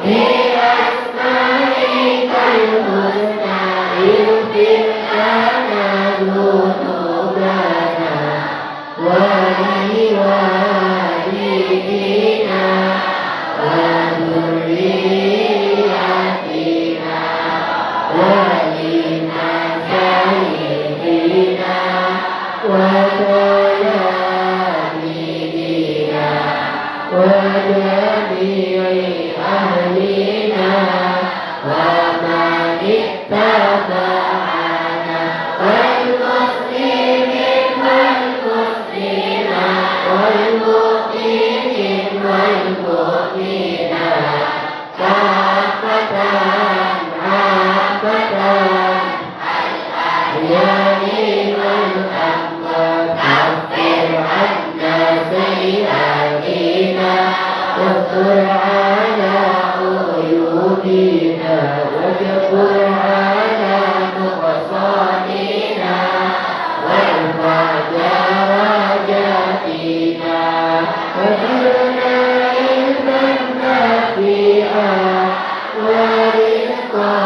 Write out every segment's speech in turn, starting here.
بأسمائك الحسنى اغفر لنا ذنوبنا ولوالدينا وذرياتنا ولمشايخنا وتلاميذنا وجميع أهلنا ومن اتبعنا والمسلمين والمسلمات والمؤمنين والمؤمنات كافة عامة الأحياء والأموات كفر عنا سيئاتنا واستر على عيوبنا واجبر على نقصاننا وارفع درجاتنا وزدنا علما نافعا ورزقا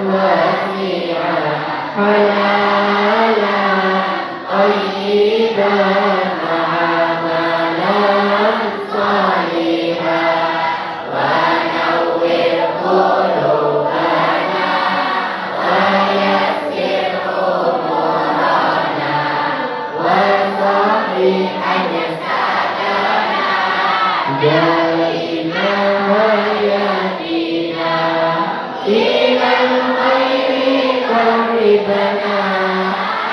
واسعا حلالا طيبا وعملا صالحا ونور قلوبنا ويسر أمورنا وصلح أجسادنا دائما ويهدينا إلى الخير قربنا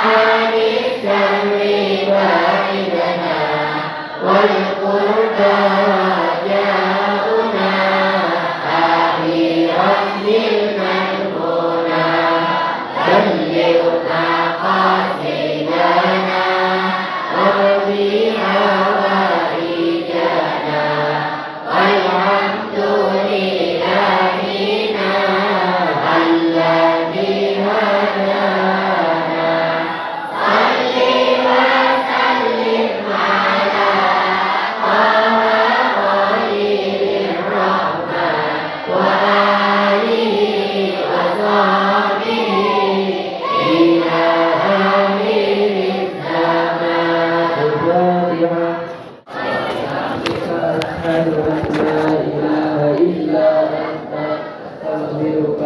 عن الشر بعدنا والقربى جاءنا آخرا للمنهونا بلغ مقاصدنا واقضي حوائجنا والحمد لإلهنا الذي هدانا صل وسلم على طه خليل الرحمن وآله وصحبه إلى آخر الزمان. أشهد أن لا إله إلا أنت أستغفرك